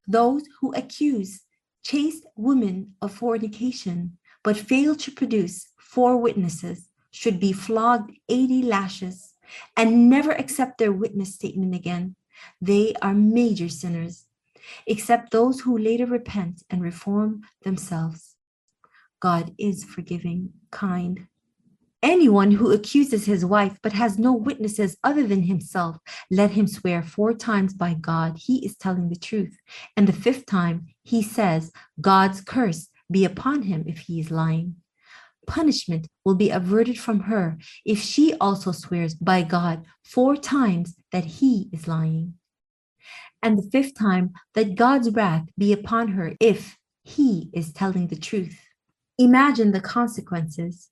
Those who accuse chaste women of fornication but fail to produce 4 witnesses should be flogged 80 lashes and never accept their witness statement again. They are major sinners, except those who later repent and reform themselves. God is forgiving, kind. Anyone who accuses his wife but has no witnesses other than himself, let him swear 4 times by God he is telling the truth. And the 5th time he says, God's curse be upon him if he is lying. Punishment will be averted from her if she also swears by God 4 times that he is lying. And the 5th time that God's wrath be upon her if he is telling the truth. Imagine the consequences.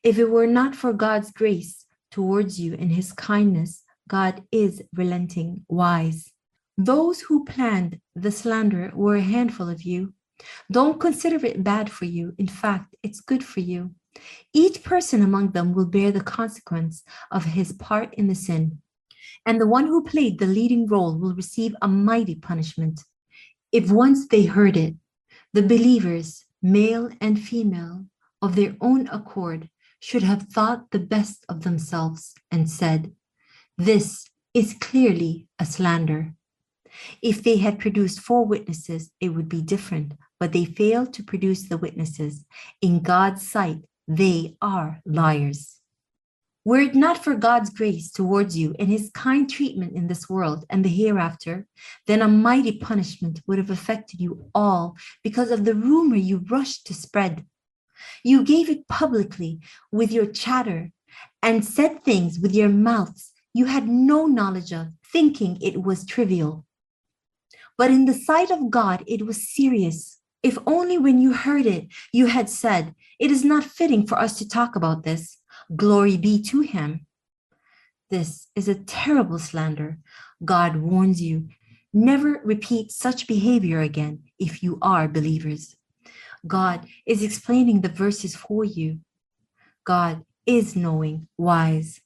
If it were not for God's grace towards you and his kindness, God is relenting, wise. Those who planned the slander were a handful of you. Don't consider it bad for you. In fact, it's good for you. Each person among them will bear the consequence of his part in the sin. And the one who played the leading role will receive a mighty punishment. If once they heard it, the believers, male and female, of their own accord, should have thought the best of themselves and said, this is clearly a slander. If they had produced 4 witnesses, it would be different, but they failed to produce the witnesses. In God's sight, they are liars. Were it not for God's grace towards you and his kind treatment in this world and the hereafter, then a mighty punishment would have affected you all because of the rumor you rushed to spread. You gave it publicly with your chatter and said things with your mouths you had no knowledge of, thinking it was trivial. But in the sight of God, it was serious. If only when you heard it, you had said, it is not fitting for us to talk about this. Glory be to him. This is a terrible slander. God warns you, never repeat such behavior again if you are believers. God is explaining the verses for you. God is knowing, wise.